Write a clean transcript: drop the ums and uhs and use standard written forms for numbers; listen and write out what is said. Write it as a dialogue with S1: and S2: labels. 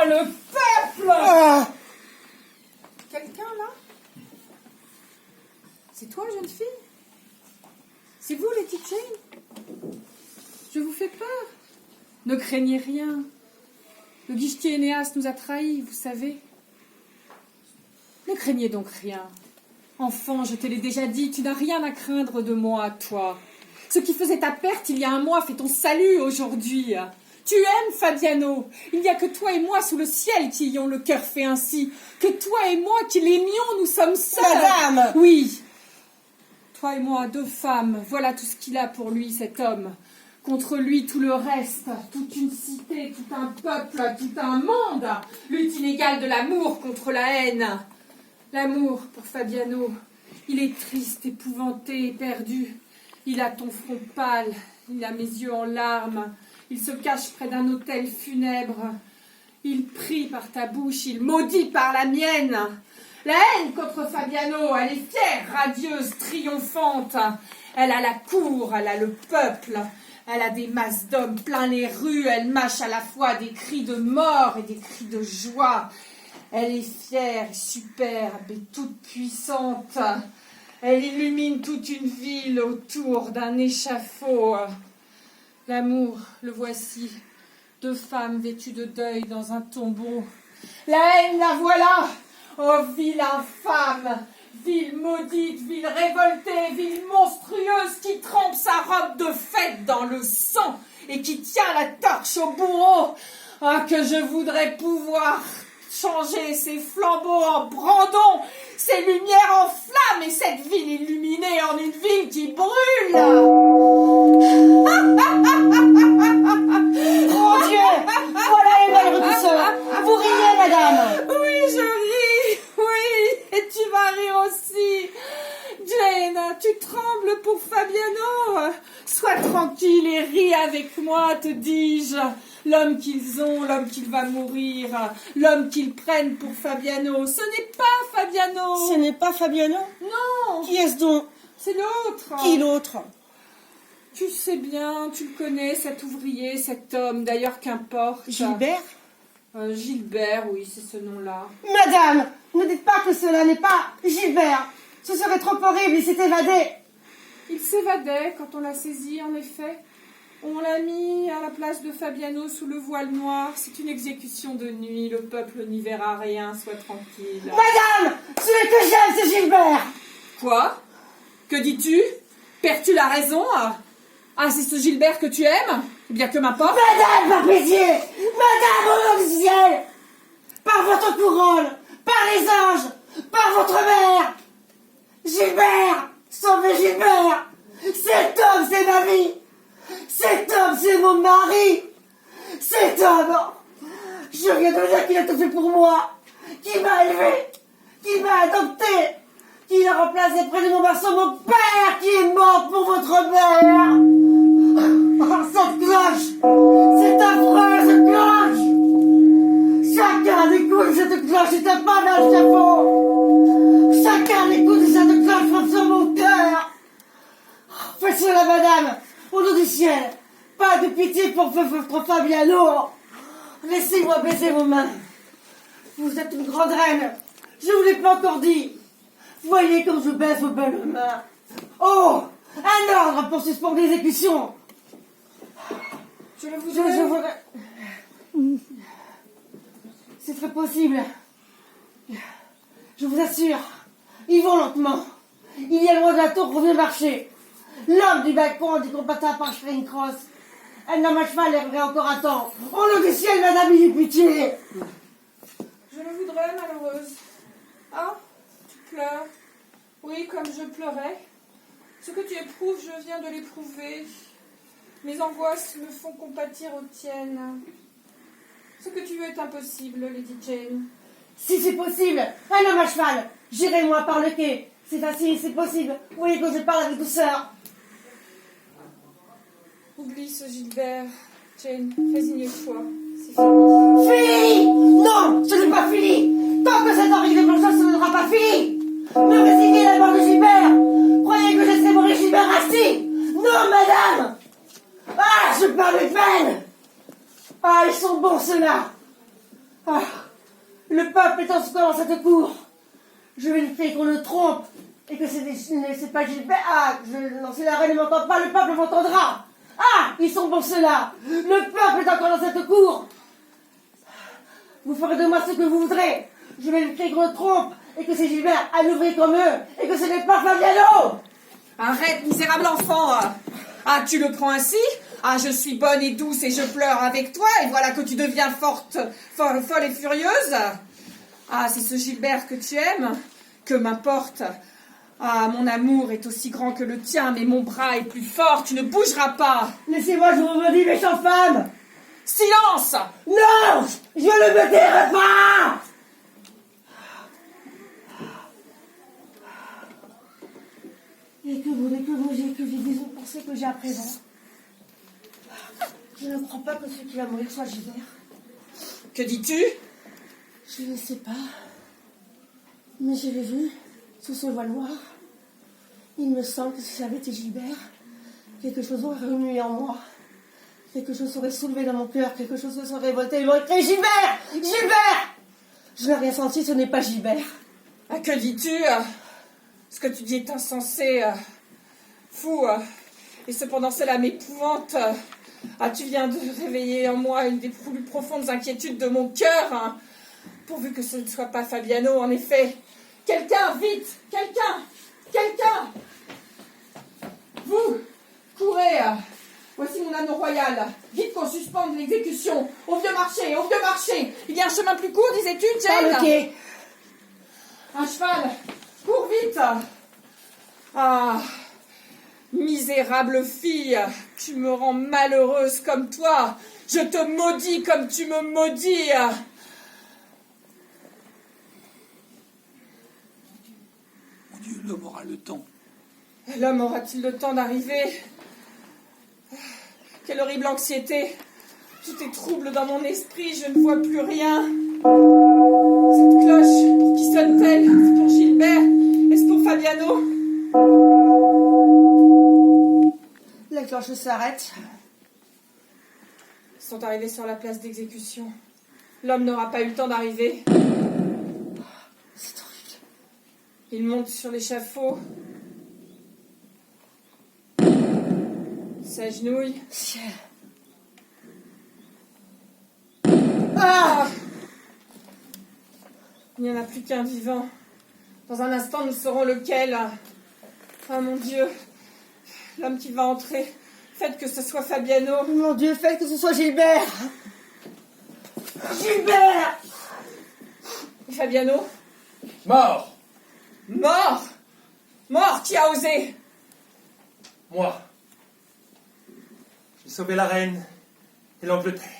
S1: le peuple.
S2: Ah.
S1: Quelqu'un là? C'est toi, jeune fille? C'est vous, Lady Jane? Je vous fais peur. Ne craignez rien. Le guichetier Énéas nous a trahis, vous savez. Ne craignez donc rien. Enfant, je te l'ai déjà dit, tu n'as rien à craindre de moi, toi. Ce qui faisait ta perte il y a un mois fait ton salut aujourd'hui. Tu aimes Fabiano. Il n'y a que toi et moi sous le ciel qui ayons le cœur fait ainsi. Que toi et moi qui l'aimions, nous sommes seuls.
S2: Madame!
S1: Oui. Toi et moi, deux femmes, voilà tout ce qu'il a pour lui, cet homme. Contre lui, tout le reste, toute une cité, tout un peuple, tout un monde. Lutte inégale de l'amour contre la haine. L'amour pour Fabiano. Il est triste, épouvanté, perdu. Il a ton front pâle, il a mes yeux en larmes. Il se cache près d'un autel funèbre. Il prie par ta bouche, il maudit par la mienne. La haine contre Fabiano, elle est fière, radieuse, triomphante. Elle a la cour, elle a le peuple. Elle a des masses d'hommes plein les rues. Elle mâche à la fois des cris de mort et des cris de joie. Elle est fière, superbe et toute puissante. Elle illumine toute une ville autour d'un échafaud. L'amour, le voici. Deux femmes vêtues de deuil dans un tombeau. La haine, la voilà. Oh, ville infâme, ville maudite, ville révoltée, ville monstrueuse qui trempe sa robe de fête dans le sang et qui tient la torche au bourreau. Ah, que je voudrais pouvoir changer ces flambeaux en brandons, ces lumières en flammes et cette ville illuminée en une ville qui brûle.
S2: Mon Dieu! Voilà les malheureux tout seuls. Vous riez, madame!
S1: Oui, je ris, oui, et tu vas rire aussi. Jane, tu trembles pour Fabiano. Sois tranquille et ris avec moi, te dis-je. L'homme qu'ils ont, l'homme qu'il va mourir, l'homme qu'ils prennent pour Fabiano. Ce n'est pas Fabiano.
S2: Ce n'est pas Fabiano?
S1: Non.
S2: Qui est-ce donc?
S1: C'est l'autre.
S2: Qui l'autre?
S1: Tu sais bien, tu le connais, cet ouvrier, cet homme, d'ailleurs qu'importe.
S2: Gilbert?
S1: Gilbert, oui, c'est ce nom-là.
S2: Madame, ne dites pas que cela n'est pas Gilbert. Ce serait trop horrible, il s'est évadé.
S1: Il s'évadait quand on l'a saisi, en effet. On l'a mis à la place de Fabiano sous le voile noir. C'est une exécution de nuit. Le peuple n'y verra rien. Sois tranquille.
S2: Madame, celui que j'aime, c'est Gilbert.
S1: Quoi? Que dis-tu? Perds-tu la raison? Ah, c'est ce Gilbert que tu aimes? Eh bien, que m'importe.
S2: Madame, par pitié. Madame, au nom du ciel. Par votre couronne, par les anges, par votre mère. Gilbert, sauvez Gilbert. Cet homme, c'est ma vie. Cet homme, c'est mon mari. Cet homme, je viens de dire qu'il a tout fait pour moi, qui m'a élevé, qui m'a adopté, qui a remplacé près de mon berceau mon père qui est mort pour votre mère. Oh, cette cloche, cette affreuse cloche. Chacun des coups de cette cloche est un pas vers le chapeau. Chacun des coups de cette cloche frappe sur mon cœur. Faites cela, madame. Au nom du ciel, pas de pitié pour votre Fabiano. Laissez-moi baiser vos mains. Vous êtes une grande reine. Je ne vous l'ai pas encore dit. Voyez comme je baise vos belles mains. Oh, un ordre pour suspendre l'exécution.
S1: Je le voudrais.
S2: C'est très possible. Je vous assure, ils vont lentement. Il y a loin de la tour pour venir marcher. L'homme du balcon dit qu'on passera par une crosse. Un homme à cheval lèverait encore un temps. Au nom du ciel, madame, ayez pitié.
S1: Je le voudrais, malheureuse. Ah, tu pleures. Oui, comme je pleurais. Ce que tu éprouves, je viens de l'éprouver. Mes angoisses me font compatir aux tiennes. Ce que tu veux est impossible, Lady Jane.
S2: Si c'est possible, un homme à cheval. J'irai moi par le quai. C'est facile, c'est possible. Vous voyez que je parle avec douceur.
S1: Oublie ce Gilbert. Jane, résigne-toi. C'est fini.
S2: Fini! Non, ce n'est pas fini. Tant que cette horrible chose, ce ne sera pas fini. Me résigner la mort de Gilbert. Croyez que je laisserai mourir Gilbert ainsi? Non, madame. Ah, je perds mes peines. Ah, ils sont bons ceux-là. Ah, le peuple est en score dans cette cour. Je vais lui faire qu'on le trompe et que c'est pas Gilbert. Ah, non, si la reine ne m'entend pas, le peuple m'entendra. Ah, ils sont pour cela. Le peuple est encore dans cette cour. Vous ferez de moi ce que vous voudrez. Je vais lui faire qu'on le trompe et que c'est Gilbert à l'ouvrir comme eux et que ce n'est pas Fabiano.
S1: Arrête, misérable enfant. Ah, tu le prends ainsi? Ah, je suis bonne et douce et je pleure avec toi, et voilà que tu deviens folle et furieuse. Ah, c'est ce Gilbert que tu aimes? Que m'importe? Ah, mon amour est aussi grand que le tien, mais mon bras est plus fort, tu ne bougeras pas.
S2: Laissez-moi, je vous redis, méchante femme.
S1: Silence!
S2: Non, je ne me tairai pas. Et que vous pensez que j'ai à présent? Je ne crois pas que celui qui va mourir soit Gilbert.
S1: Que dis-tu?
S2: Je ne sais pas. Mais je l'ai vu, sous ce voile noir. Il me semble que si ça avait été Gilbert, quelque chose aurait remué en moi. Quelque chose aurait soulevé dans mon cœur, quelque chose se serait révolté. Il m'aurait crié Gilbert! Gilbert! Je n'ai rien senti, ce n'est pas Gilbert.
S1: Ah, que dis-tu? Ce que tu dis est insensé, fou, et cependant cela m'épouvante. Ah, tu viens de réveiller en moi une des plus profondes inquiétudes de mon cœur, hein. Pourvu que ce ne soit pas Fabiano, en effet. Quelqu'un, vite! Quelqu'un! Vous, courez! Voici mon anneau royal. Vite qu'on suspende l'exécution. Au vieux marché! Il y a un chemin plus court, disais-tu, Jane?
S2: Par le quai.
S1: Un cheval! Cours vite! Ah, misérable fille, tu me rends malheureuse comme toi. Je te maudis comme tu me maudis.
S3: Mon Dieu, l'homme aura le temps.
S1: L'homme aura-t-il le temps d'arriver? Quelle horrible anxiété! Tout est trouble dans mon esprit, je ne vois plus rien. Cette cloche, pour qui sonne-t-elle? C'est pour Gilbert? Est-ce pour Fabiano?
S2: La cloche s'arrête.
S1: Ils sont arrivés sur la place d'exécution. L'homme n'aura pas eu le temps d'arriver.
S2: C'est horrible.
S1: Il monte sur l'échafaud. S'agenouille.
S2: Ciel.
S1: Ah! Il n'y en a plus qu'un vivant. Dans un instant, nous saurons lequel. Ah, mon Dieu. L'homme qui va entrer. Faites que ce soit Fabiano.
S2: Mon Dieu, faites que ce soit Gilbert. Gilbert!
S1: Et Fabiano?
S3: Mort!
S1: Mort! Mort, qui a osé?
S3: Moi. J'ai sauvé la reine et l'Angleterre.